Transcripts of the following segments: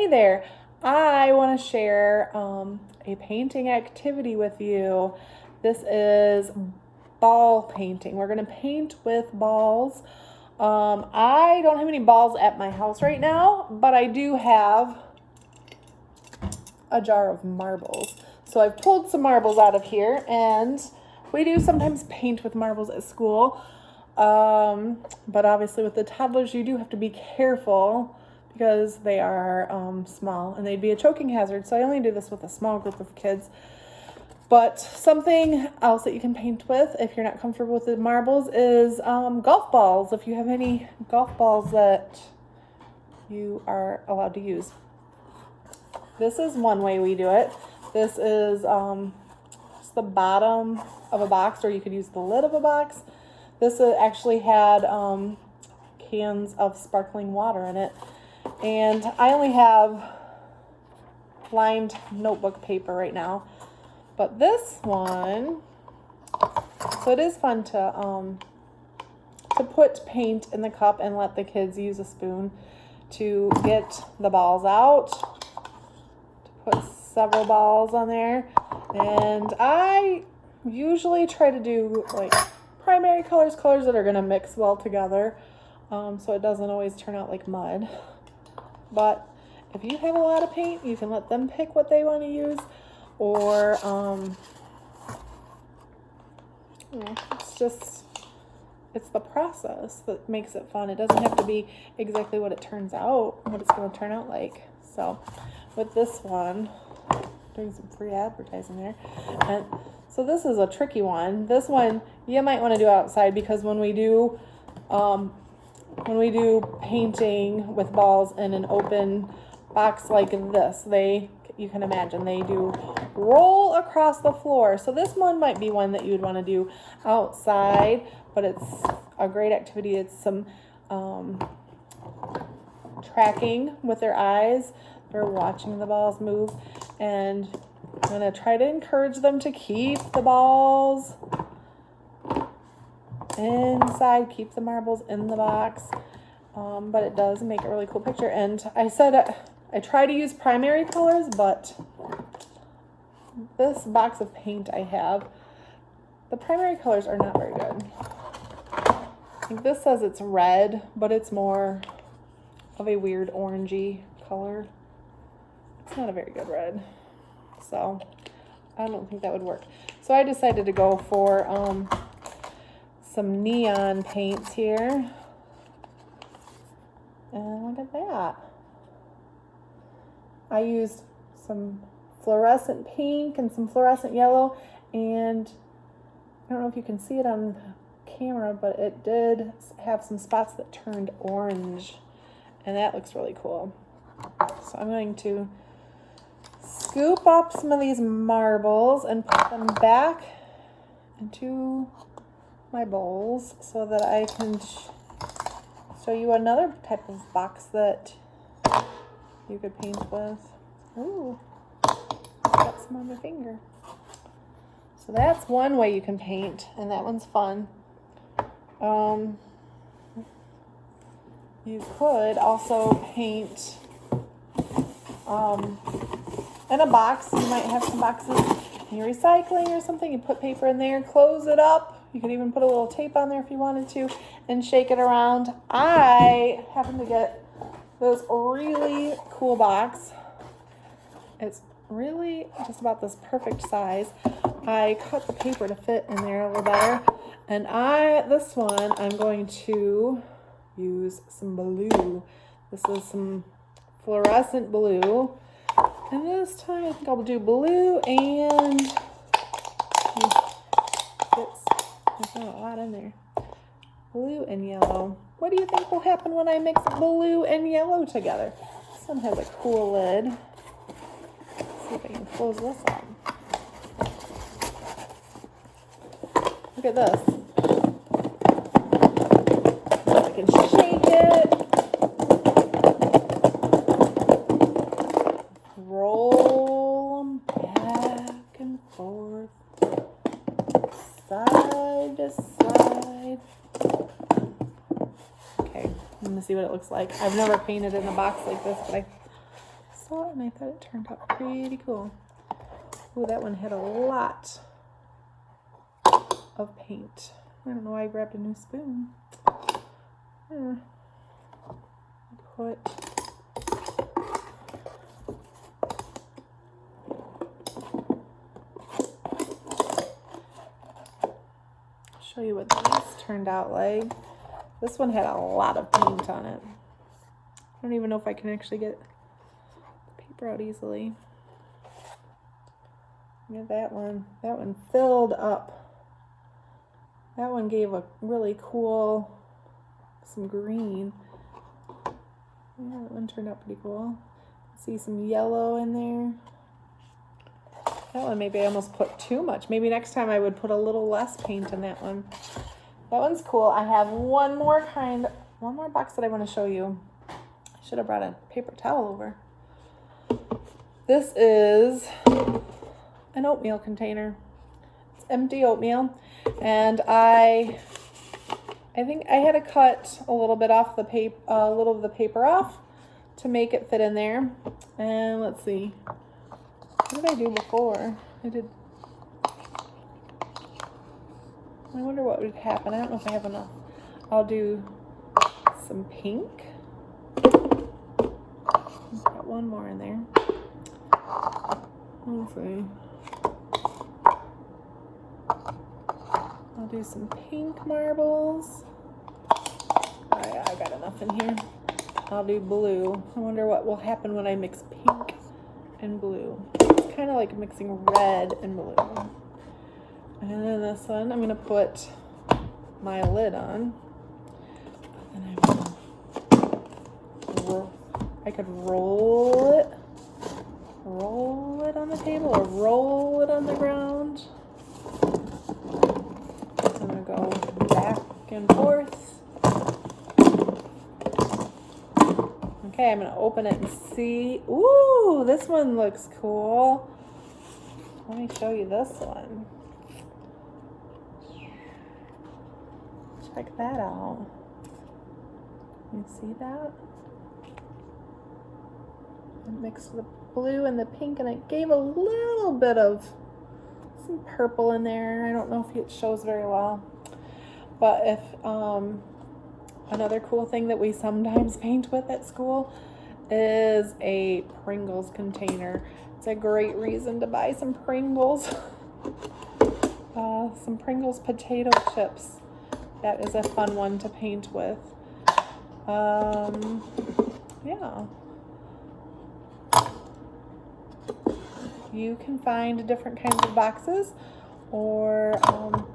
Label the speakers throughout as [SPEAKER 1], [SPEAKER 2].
[SPEAKER 1] Hey there, I want to share a painting activity with you. This is ball painting. We're going to paint with balls. I don't have any balls at my house right now, but I do have a jar of marbles. So I've pulled some marbles out of here, and we do sometimes paint with marbles at school. But obviously with the toddlers, you do have to be careful because they are small and they'd be a choking hazard. So I only do this with a small group of kids. But something else that you can paint with if you're not comfortable with the marbles is golf balls. If you have any golf balls that you are allowed to use. This is one way we do it. This is just the bottom of a box, or you could use the lid of a box. This actually had cans of sparkling water in it. And I only have lined notebook paper right now. But this one, so it is fun to put paint in the cup and let the kids use a spoon to get the balls out, to put several balls on there. And I usually try to do like primary colors that are going to mix well together, so it doesn't always turn out like mud. But if you have a lot of paint, you can let them pick what they want to use, or it's the process that makes it fun. It doesn't have to be exactly what it's going to turn out like. So with this one, doing some free advertising there, and so this is a tricky one. This one you might want to do outside, because when we do painting with balls in an open box like this, you can imagine they do roll across the floor. So this one might be one that you would want to do outside, but it's a great activity. It's some tracking with their eyes. They're watching the balls move, and I'm going to try to encourage them to keep the balls inside, keep the marbles in the box. But it does make a really cool picture. And I said I try to use primary colors, but this box of paint I have, the primary colors are not very good. I think this says it's red, but it's more of a weird orangey color. It's not a very good red. So I don't think that would work. So I decided to go for some neon paints here. And look at that. I used some fluorescent pink and some fluorescent yellow, and I don't know if you can see it on camera, but it did have some spots that turned orange, and that looks really cool. So I'm going to scoop up some of these marbles and put them back into my bowls so that I can show you another type of box that you could paint with. Ooh, got some on my finger. So that's one way you can paint, and that one's fun. You could also paint in a box. You might have some boxes in your recycling or something. You put paper in there, close it up. You could even put a little tape on there if you wanted to, and shake it around. I happen to get this really cool box. It's really just about this perfect size. I cut the paper to fit in there a little better. And this one, I'm going to use some blue. This is some fluorescent blue. And this time I think I'll do blue and there's not a lot in there. Blue and yellow. What do you think will happen when I mix blue and yellow together? This one has a cool lid. Let's see if I can close this up. Look at this. I can shake it. Roll them back and forth. Side to side. Okay, I'm gonna see what it looks like. I've never painted in a box like this, but I saw it and I thought it turned out pretty cool. Ooh, that one had a lot of paint. I don't know why I grabbed a new spoon. Put show you what these turned out like. This one had a lot of paint on it. I don't even know if I can actually get the paper out easily. Look at that one. That one filled up. That one gave a really cool, some green. Yeah, that one turned out pretty cool. See some yellow in there. That one maybe I almost put too much. Maybe next time I would put a little less paint in that one. That one's cool. I have one more box that I want to show you. I should have brought a paper towel over. This is an oatmeal container. It's empty oatmeal. And I think I had to cut a little bit off the paper, a little of the paper off to make it fit in there. And let's see. What did I do before? I wonder what would happen. I don't know if I have enough. I'll do some pink. Got one more in there. Let's see. I'll do some pink marbles. I got enough in here. I'll do blue. I wonder what will happen when I mix pink and blue. It's kind of like mixing red and blue. And then this one, I'm going to put my lid on. And I could roll it on the table or roll it on the ground. I'm going to go back and forth. Okay, I'm going to open it and see. Ooh, this one looks cool. Let me show you this one. Check that out. You see that? I mixed the blue and the pink and it gave a little bit of some purple in there. I don't know if it shows very well. But if another cool thing that we sometimes paint with at school is a Pringles container. It's a great reason to buy some Pringles. Some Pringles potato chips. That is a fun one to paint with. Yeah. You can find different kinds of boxes or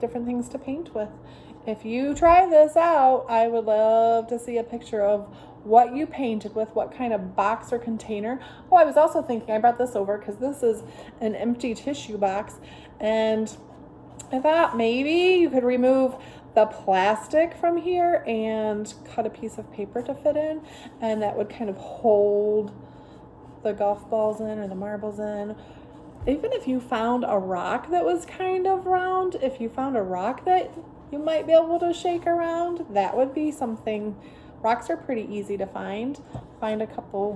[SPEAKER 1] different things to paint with. If you try this out, I would love to see a picture of what you painted with, what kind of box or container. Oh, I was also thinking, I brought this over because this is an empty tissue box. And I thought maybe you could remove the plastic from here and cut a piece of paper to fit in. And that would kind of hold the golf balls in or the marbles in. Even if you found a rock that was kind of round, if you found a rock that you might be able to shake around, that would be something. Rocks are pretty easy to find. Find a couple